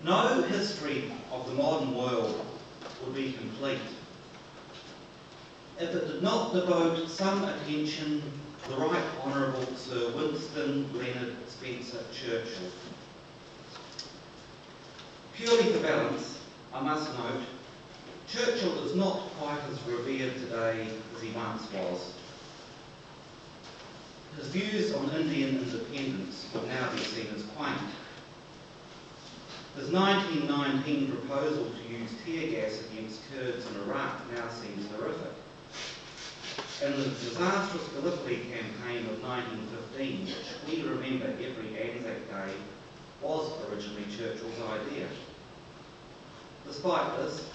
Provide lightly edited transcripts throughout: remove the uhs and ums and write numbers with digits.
No history of the modern world would be complete if it did not devote some attention to the Right Honourable Sir Winston Leonard Spencer Churchill. Purely for balance, I must note, Churchill is not quite as revered today as he once was. His views on Indian independence would now be seen as quaint. His 1919 proposal to use tear gas against Kurds in Iraq now seems horrific. And the disastrous Gallipoli campaign of 1915, which we remember every Anzac Day, was originally Churchill's idea. Despite this,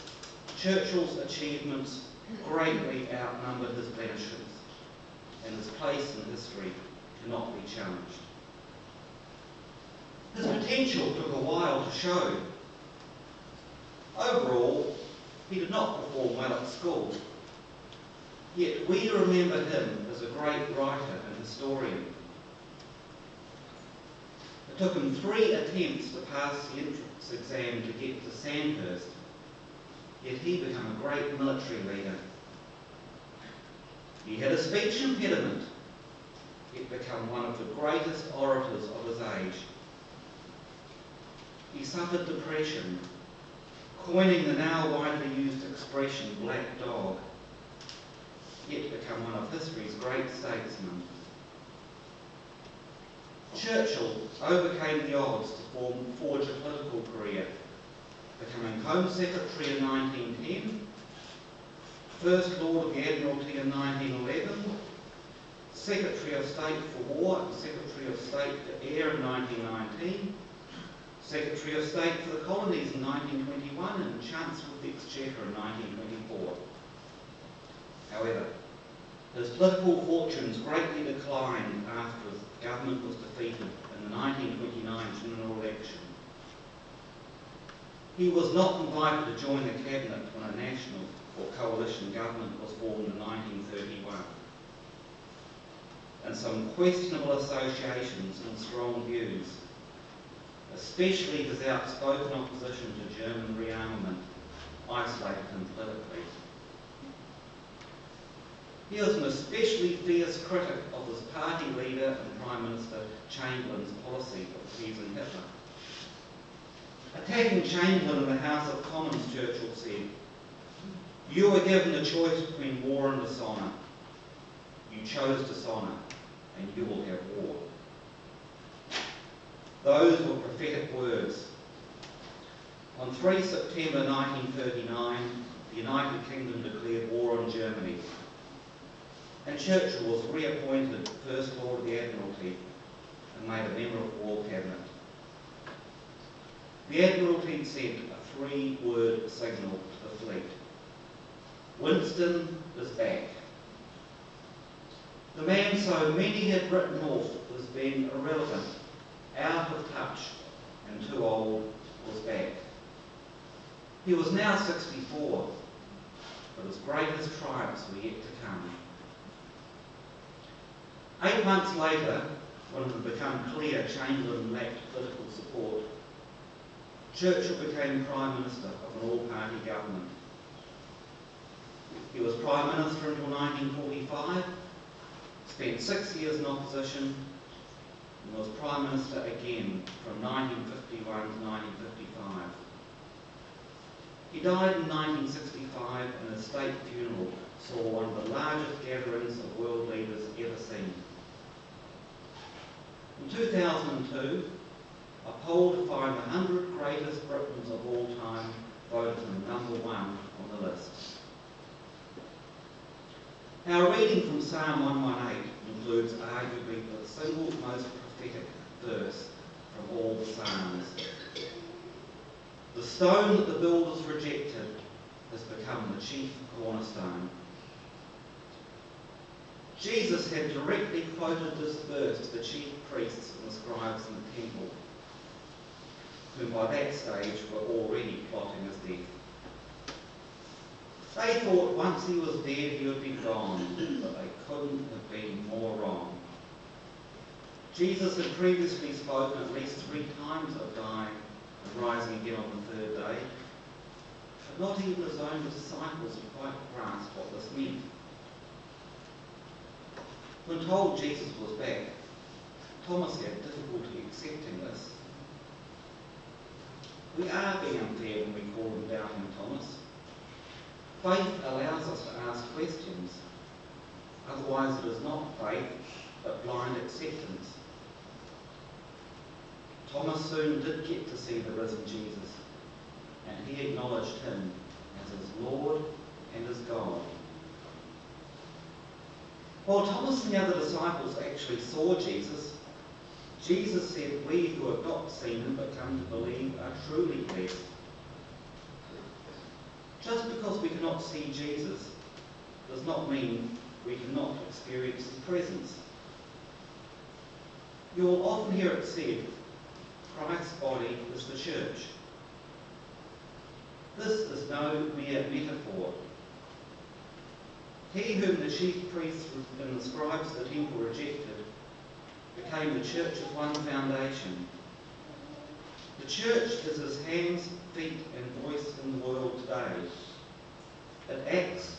Churchill's achievements greatly outnumbered his blemishes, and his place in history cannot be challenged. His potential took a while to show. Overall, he did not perform well at school, yet we remember him as a great writer and historian. It took him 3 attempts to pass the entrance exam to get to Sandhurst, yet he became a great military leader. He had a speech impediment, yet became one of the greatest orators of his age. He suffered depression, coining the now widely used expression black dog, yet become one of history's great statesmen. Churchill overcame the odds to forge a political career, becoming Home Secretary in 1910, First Lord of the Admiralty in 1911, Secretary of State for War and Secretary of State for Air in 1919, Secretary of State for the Colonies in 1921 and Chancellor of the Exchequer in 1924. However, his political fortunes greatly declined after his government was defeated in the 1929 general election. He was not invited to join the cabinet when a national or coalition government was formed in 1931. And some questionable associations and strong views, especially his outspoken opposition to German rearmament, isolated him politically. He was an especially fierce critic of his party leader and Prime Minister Chamberlain's policy of appeasing Hitler. Attacking Chamberlain in the House of Commons, Churchill said, "You were given the choice between war and dishonour. You chose dishonour, and you will have war." Those were prophetic words. On 3 September 1939, the United Kingdom declared war on Germany, and Churchill was reappointed First Lord of the Admiralty and made a member of the War Cabinet. The Admiralty sent a 3-word signal to the fleet: Winston is back. The man so many had written off as being irrelevant, out of touch, and too old, was back. He was now 64, but his greatest triumphs were yet to come. 8 months later, when it had become clear Chamberlain lacked political support, Churchill became Prime Minister of an all-party government. He was Prime Minister until 1945, spent 6 years in opposition, and was Prime Minister again from 1951 to 1955. He died in 1965, and his state funeral saw one of the largest gatherings of world leaders ever seen. In 2002, a poll to find the 100 greatest Britons of all time voted him #1 on the list. Our reading from Psalm 118 includes arguably the single most prophetic verse from all the Psalms. The stone that the builders rejected has become the chief cornerstone. Jesus had directly quoted this verse to the chief priests and the scribes in the temple, whom by that stage were already plotting his death. They thought once he was dead he would be gone, but they couldn't have been more wrong. Jesus had previously spoken at least 3 times of dying and rising again on the third day. But not even his own disciples had quite grasped what this meant. When told Jesus was back, Thomas had difficulty accepting this. We are being unfair when we call him doubting Thomas. Faith allows us to ask questions. Otherwise it is not faith, but blind acceptance. Thomas soon did get to see the risen Jesus, and he acknowledged him as his Lord and his God. While Thomas and the other disciples actually saw Jesus, Jesus said, "We who have not seen him but come to believe are truly blessed." Just because we cannot see Jesus does not mean we cannot experience his presence. You will often hear it said, Christ's body is the church. This is no mere metaphor. He whom the chief priests and the scribes of the temple rejected became the church's one foundation. The church is his hands, feet and voice in the world today. It acts,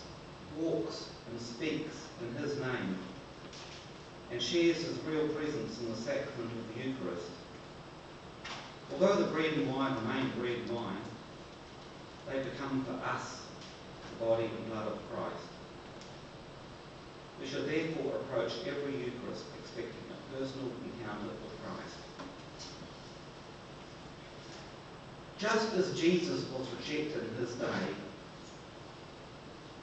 walks and speaks in his name and shares his real presence in the sacrament of the Eucharist. Although the bread and wine remain bread and wine, they become for us the body and blood of Christ. We should therefore approach every Eucharist expecting a personal encounter with Christ. Just as Jesus was rejected in his day,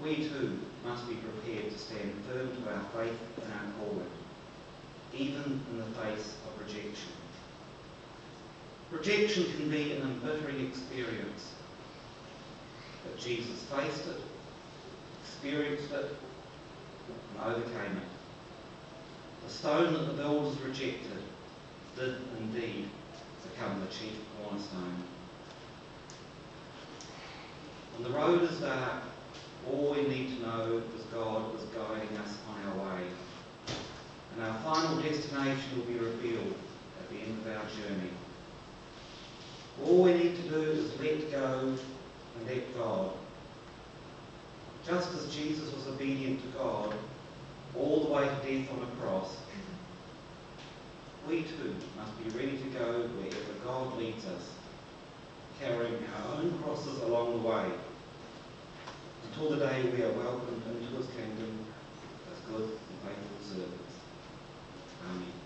we too must be prepared to stand firm to our faith and our calling, even in the face of rejection. Rejection can be an embittering experience, but Jesus faced it, experienced it, and overcame it. The stone that the builders rejected did indeed become the chief cornerstone. When the road is dark, all we need to know is God is guiding us on our way, and our final destination will be revealed at the end of our journey. All we need to do is let go and let God. Just as Jesus was obedient to God all the way to death on a cross, we too must be ready to go wherever God leads us, carrying our own crosses along the way, until the day we are welcomed into his kingdom as good and faithful servants. Amen.